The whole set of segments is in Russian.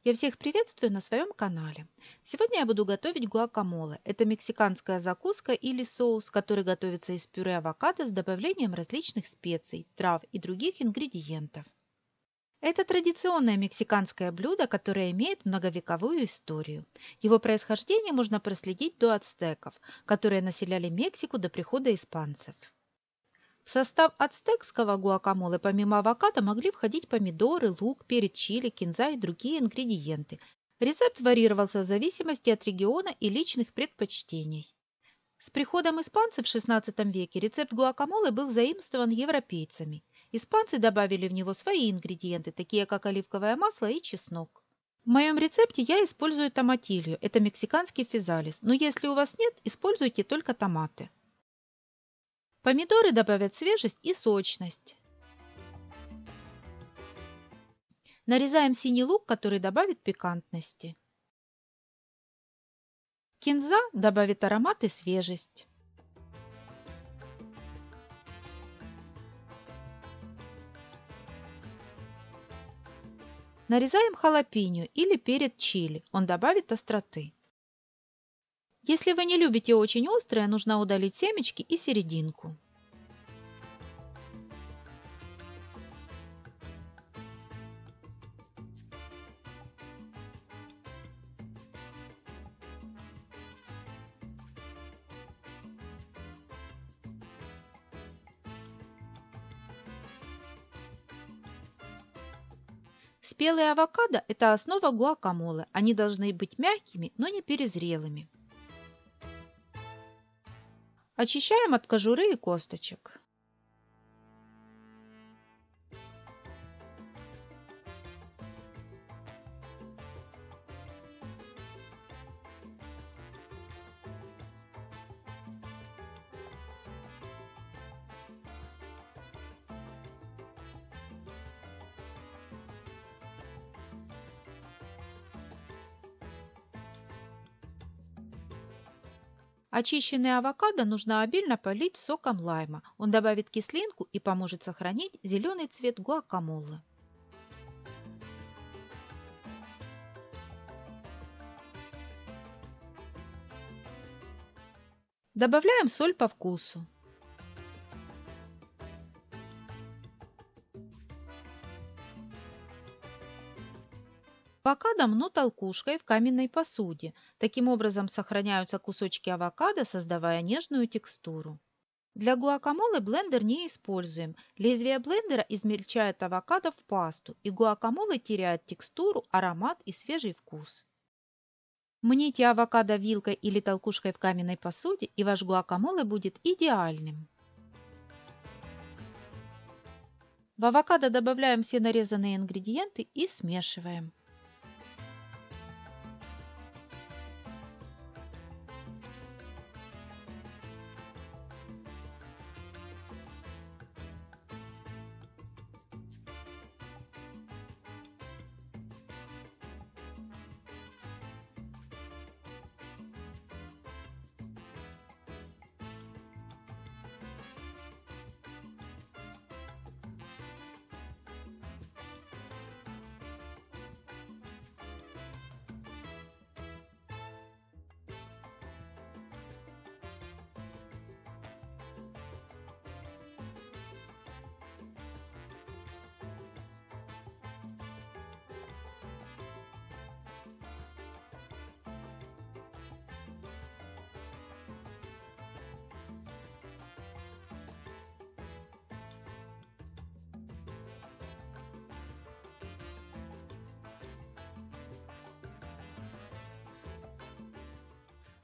Я всех приветствую на своем канале. Сегодня я буду готовить гуакамоле. Это мексиканская закуска или соус, который готовится из пюре авокадо с добавлением различных специй, трав и других ингредиентов. Это традиционное мексиканское блюдо, которое имеет многовековую историю. Его происхождение можно проследить до ацтеков, которые населяли Мексику до прихода испанцев. В состав ацтекского гуакамоле помимо авокадо могли входить помидоры, лук, перец чили, кинза и другие ингредиенты. Рецепт варьировался в зависимости от региона и личных предпочтений. С приходом испанцев в XVI веке рецепт гуакамоле был заимствован европейцами. Испанцы добавили в него свои ингредиенты, такие как оливковое масло и чеснок. В моем рецепте я использую томатилью, это мексиканский физалис, но если у вас нет, используйте только томаты. Помидоры добавят свежесть и сочность. Нарезаем синий лук, который добавит пикантности. Кинза добавит аромат и свежесть. Нарезаем халапеньо или перец чили, он добавит остроты. Если вы не любите очень острое, нужно удалить семечки и серединку. Спелые авокадо – это основа гуакамоле. Они должны быть мягкими, но не перезрелыми. Очищаем от кожуры и косточек. Очищенные авокадо нужно обильно полить соком лайма. Он добавит кислинку и поможет сохранить зеленый цвет гуакамоле. Добавляем соль по вкусу. Авокадо мнут толкушкой в каменной посуде. Таким образом сохраняются кусочки авокадо, создавая нежную текстуру. Для гуакамоле блендер не используем. Лезвие блендера измельчает авокадо в пасту, и гуакамоле теряет текстуру, аромат и свежий вкус. Мните авокадо вилкой или толкушкой в каменной посуде, и ваш гуакамоле будет идеальным. В авокадо добавляем все нарезанные ингредиенты и смешиваем.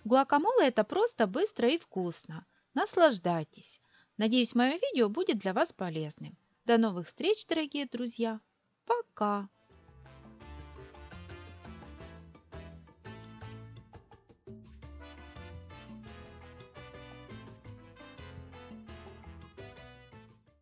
Гуакамоле – это просто, быстро и вкусно. Наслаждайтесь. Надеюсь, мое видео будет для вас полезным. До новых встреч, дорогие друзья. Пока!